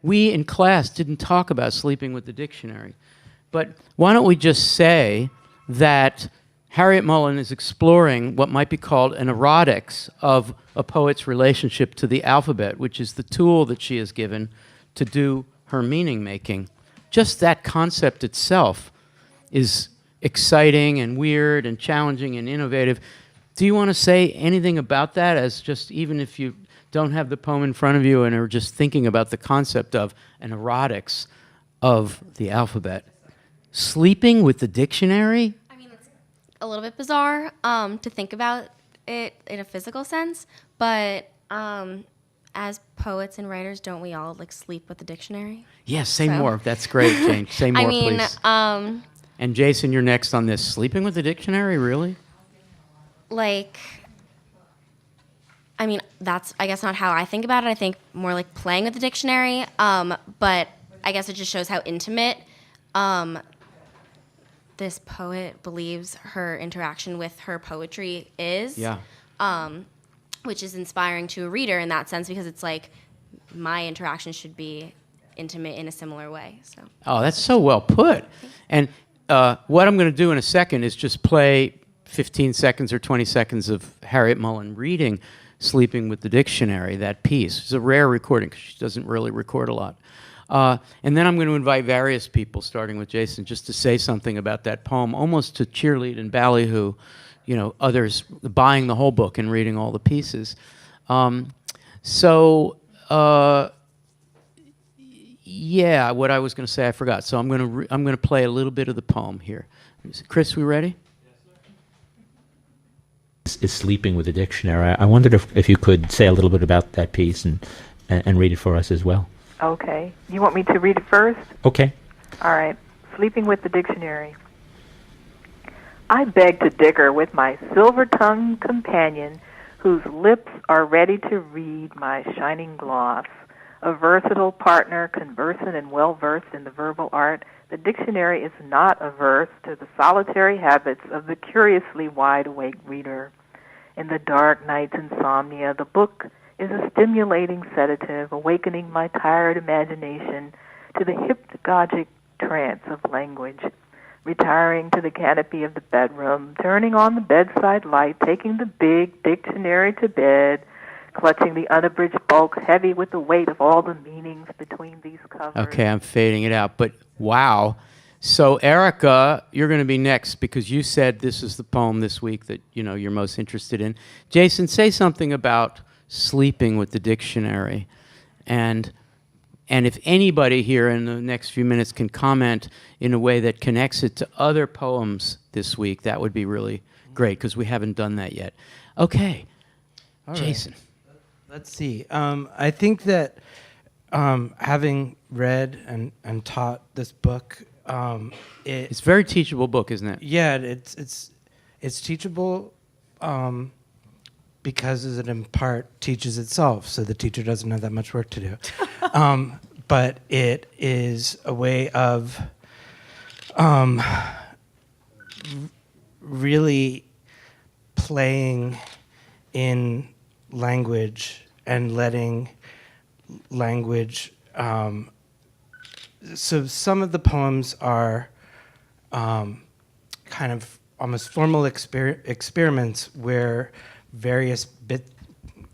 We in class didn't talk about sleeping with the dictionary, but why don't we just say that Harryette Mullen is exploring what might be called an erotics of a poet's relationship to the alphabet, which is the tool that she is given to do her meaning making. Just that concept itself is exciting and weird and challenging and innovative. Do you want to say anything about that, as just, even if you don't have the poem in front of you and are just thinking about the concept of an erotics of the alphabet? Sleeping with the dictionary? I mean, it's a little bit bizarre to think about it in a physical sense, but as poets and writers, don't we all like sleep with the dictionary? Yes, say more. That's great, Jane. Say more, please. And Jason, you're next on this. Sleeping with the dictionary, really? I mean, that's, I guess, not how I think about it. I think more like playing with the dictionary, but I guess it just shows how intimate this poet believes her interaction with her poetry is. Yeah. Which is inspiring to a reader in that sense, because it's like my interaction should be intimate in a similar way. So. Oh, that's so well put. And what I'm going to do in a second is just play 15 seconds or 20 seconds of Harryette Mullen reading Sleeping with the Dictionary, that piece. It's a rare recording because she doesn't really record a lot. And then I'm going to invite various people, starting with Jason, just to say something about that poem, almost to cheerlead and ballyhoo, you know, others buying the whole book and reading all the pieces. Yeah, what I was going to say, I forgot. So I'm going to play a little bit of the poem here. Chris, we ready? Is Sleeping with the Dictionary. I wondered if you could say a little bit about that piece and read it for us as well. Okay. You want me to read it first? Okay. All right. Sleeping with the Dictionary. I beg to dicker with my silver-tongued companion, whose lips are ready to read my shining gloss. A versatile partner, conversant and well-versed in the verbal art, the dictionary is not averse to the solitary habits of the curiously wide-awake reader. In the dark night's insomnia, the book is a stimulating sedative, awakening my tired imagination to the hypnagogic trance of language. Retiring to the canopy of the bedroom, turning on the bedside light, taking the big dictionary to bed, clutching the unabridged bulk, heavy with the weight of all the meanings between these covers. Okay, I'm fading it out, but wow. So Erica, you're going to be next because you said this is the poem this week that, you know, you're most interested in. Jason, say something about sleeping with the dictionary. And if anybody here in the next few minutes can comment in a way that connects it to other poems this week, that would be really great, because we haven't done that yet. Okay, all Jason. Right. Let's see. I think that having read and taught this book, it's a very teachable book, isn't it? Yeah, it's teachable because it in part teaches itself, so the teacher doesn't have that much work to do. But it is a way of really playing in language and letting language. So some of the poems are kind of almost formal experiments where various bit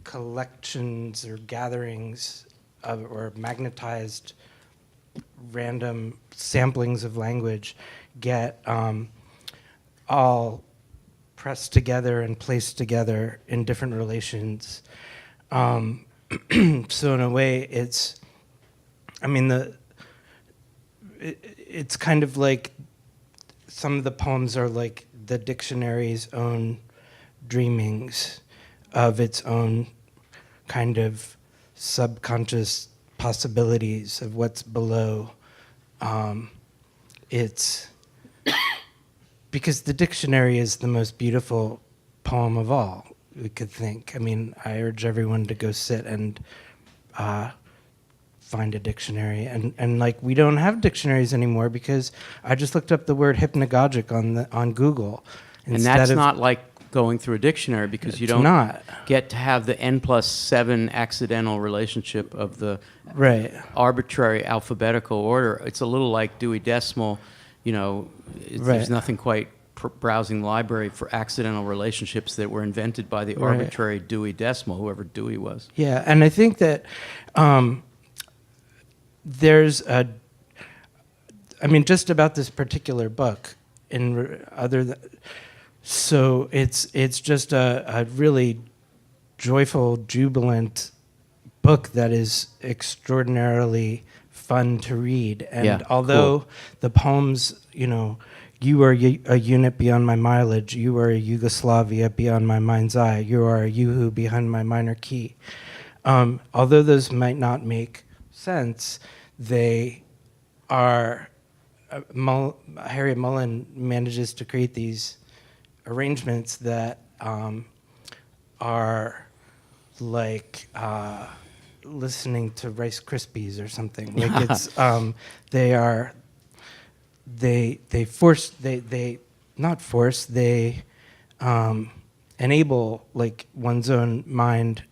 collections or gatherings or magnetized random samplings of language get all pressed together and placed together in different relations. So in a way, it's kind of like some of the poems are like the dictionary's own dreamings of its own kind of subconscious possibilities of what's below. It's because the dictionary is the most beautiful poem of all, we could think. I mean, I urge everyone to go sit and find a dictionary. And like, we don't have dictionaries anymore because I just looked up the word hypnagogic on Google. And that's not like going through a dictionary because you It's don't not. get to have the n+7 accidental relationship of the Right. arbitrary alphabetical order. It's a little like Dewey Decimal. There's Right. nothing quite browsing the library for accidental relationships that were invented by the Right. arbitrary Dewey Decimal, whoever Dewey was. Yeah, and I think that there's just about this particular book, so it's just a really joyful, jubilant book that is extraordinarily fun to read. And Yeah, although cool. the poems, you are a unit beyond my mileage, you are a Yugoslavia beyond my mind's eye, you are a Yoo-hoo behind my minor key. Although those might not make sense, they are. Harryette Mullen manages to create these arrangements that are like listening to Rice Krispies or something. Like it's they enable like one's own mind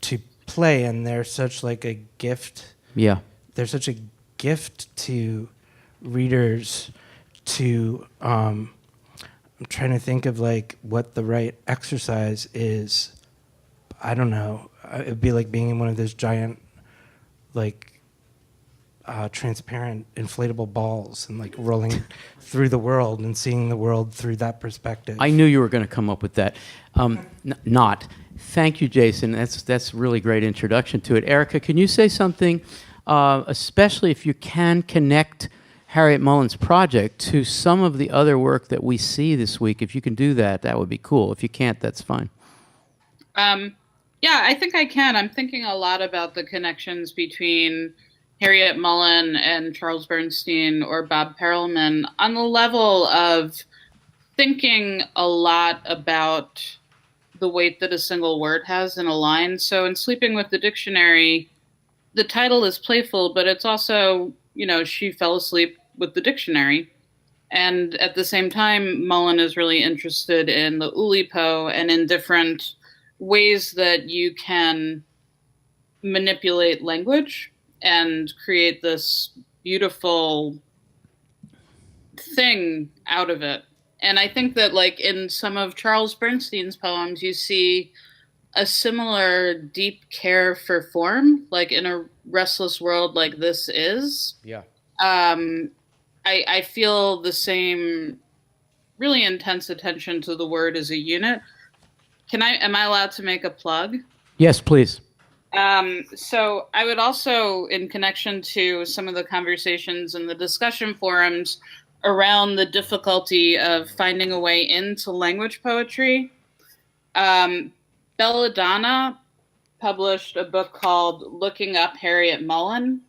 to play, and they're such like a gift. Yeah. They're such a gift to readers to I'm trying to think of like what the right exercise is. I don't know. It'd be like being in one of those giant like transparent inflatable balls and like rolling through the world and seeing the world through that perspective. I knew you were going to come up with that. Not. Thank you, Jason. That's a really great introduction to it. Erica, can you say something, especially if you can connect Harryette Mullen's project to some of the other work that we see this week? If you can do that, that would be cool. If you can't, that's fine. Yeah, I think I can. I'm thinking a lot about the connections between Harryette Mullen and Charles Bernstein or Bob Perelman on the level of thinking a lot about the weight that a single word has in a line. So in Sleeping with the Dictionary, the title is playful, but it's also, she fell asleep with the dictionary. And at the same time, Mullen is really interested in the Oulipo and in different ways that you can manipulate language and create this beautiful thing out of it. And I think that like in some of Charles Bernstein's poems, you see a similar deep care for form, like in a restless world like this is. Yeah. I feel the same really intense attention to the word as a unit. Am I allowed to make a plug? Yes, please. So I would also, in connection to some of the conversations in the discussion forums around the difficulty of finding a way into language poetry, Belladonna published a book called Looking Up Harryette Mullen,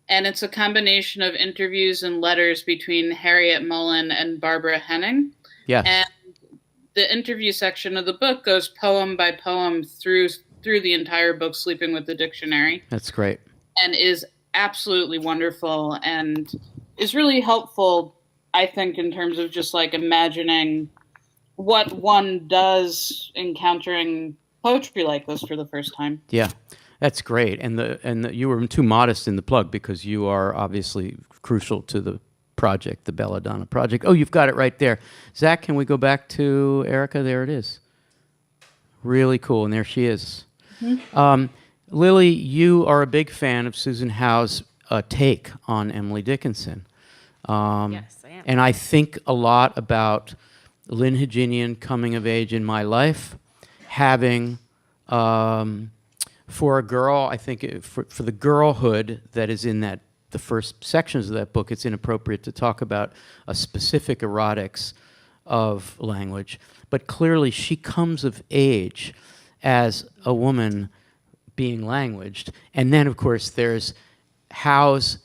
and it's a combination of interviews and letters between Harryette Mullen and Barbara Henning. Yes. And the interview section of the book goes poem by poem through the entire book, Sleeping with the Dictionary. That's great. And is absolutely wonderful and is really helpful, I think, in terms of just like imagining what one does encountering poetry like this for the first time. Yeah, that's great. And you were too modest in the plug because you are obviously crucial to the project, the Belladonna project. Oh, you've got it right there. Zach, can we go back to Erica? There it is. Really cool, and there she is. Mm-hmm. Lily, you are a big fan of Susan Howe's take on Emily Dickinson. Yes, I am. And I think a lot about Lynn Haginian coming of age in my life, having, for a girl, I think for the girlhood that is in the first sections of that book, it's inappropriate to talk about a specific erotics of language. But clearly she comes of age as a woman being languaged. And then, of course, there's Howe's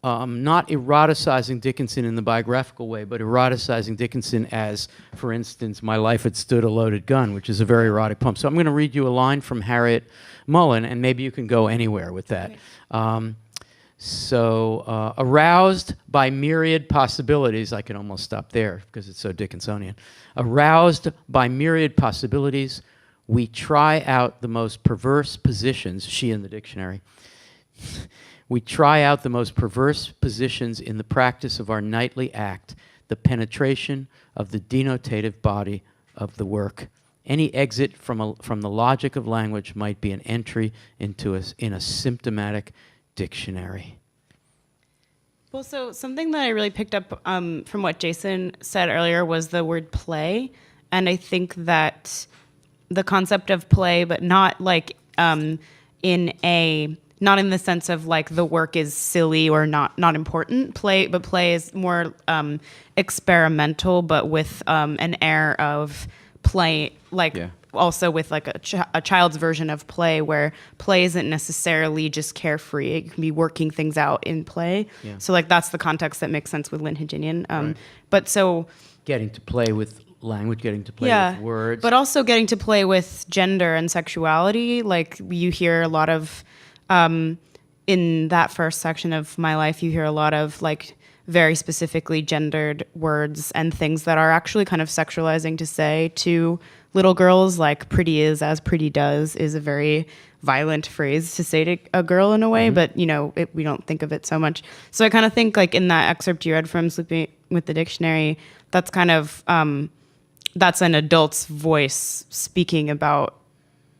not eroticizing Dickinson in the biographical way, but eroticizing Dickinson as, for instance, My Life Had Stood a Loaded Gun, which is a very erotic poem. So I'm going to read you a line from Harryette Mullen, and maybe you can go anywhere with that. So aroused by myriad possibilities, I can almost stop there because it's so Dickinsonian. Aroused by myriad possibilities, we try out the most perverse positions, she in the dictionary. We try out the most perverse positions in the practice of our nightly act, the penetration of the denotative body of the work. Any exit from the logic of language might be an entry into in a symptomatic dictionary. Well, so something that I really picked up from what Jason said earlier was the word play. And I think that the concept of play, but not like not in the sense of like the work is silly or not important. Play is more experimental, but with an air of play, like also with like a child's version of play, where play isn't necessarily just carefree. It can be working things out in play. Yeah. So like that's the context that makes sense with Lynn Heginian. Right. But so getting to play with language, getting to play with words, but also getting to play with gender and sexuality. Like you hear a lot of in that first section of My Life, you hear a lot of like very specifically gendered words and things that are actually kind of sexualizing to say to little girls. Like pretty is as pretty does is a very violent phrase to say to a girl in a way, but you know, we don't think of it so much. So I kind of think like in that excerpt you read from Sleeping with the Dictionary, that's kind of that's an adult's voice speaking about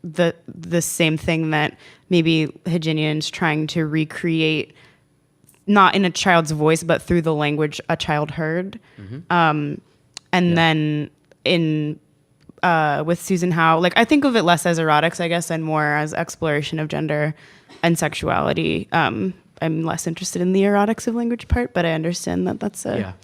the same thing that maybe Heginian's trying to recreate, not in a child's voice, but through the language a child heard. Then in with Susan Howe, like I think of it less as erotics, I guess, and more as exploration of gender and sexuality. I'm less interested in the erotics of language part, but I understand that that's a...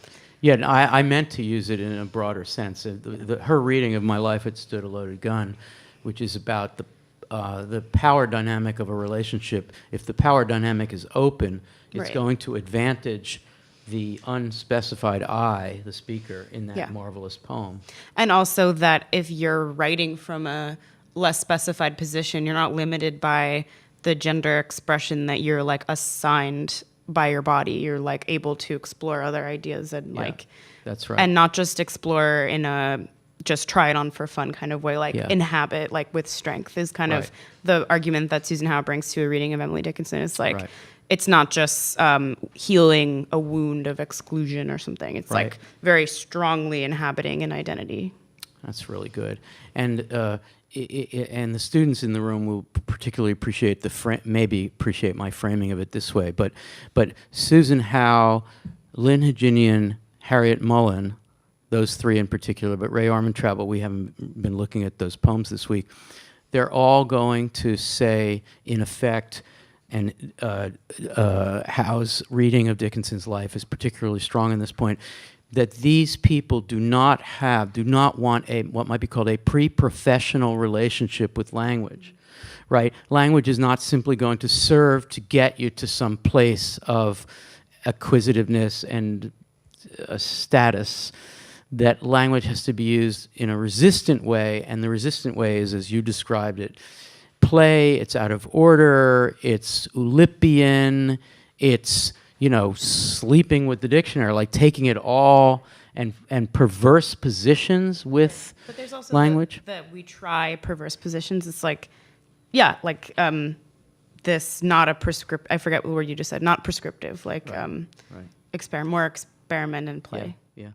Yeah, I meant to use it in a broader sense. Her reading of My Life It Stood a Loaded Gun, which is about the power dynamic of a relationship. If the power dynamic is open, it's going to advantage the unspecified I, the speaker, in that marvelous poem. And also that if you're writing from a less specified position, you're not limited by the gender expression that you're like assigned by your body. You're like able to explore other ideas and that's right. And not just explore in a just try it on for fun kind of way, like inhabit like with strength is kind of the argument that Susan Howe brings to a reading of Emily Dickinson. It's like it's not just healing a wound of exclusion or something. It's like very strongly inhabiting an identity. That's really good. And and the students in the room will particularly appreciate maybe appreciate my framing of it this way. But Susan Howe, Lynn Heginian, Harryette Mullen, those three in particular, but Ray Armantrout, we haven't been looking at those poems this week. They're all going to say, in effect, and Howe's reading of Dickinson's life is particularly strong in this point, that these people do not want what might be called a pre-professional relationship with language, right? Language is not simply going to serve to get you to some place of acquisitiveness and status. That language has to be used in a resistant way, and the resistant way is, as you described it, play, it's out of order, it's Oulipian, it's, sleeping with the dictionary, like taking it all and perverse positions with language. But there's also that we try perverse positions. It's like, this not a prescriptive, I forget what word you just said, not prescriptive, like more experiment and play. Yeah.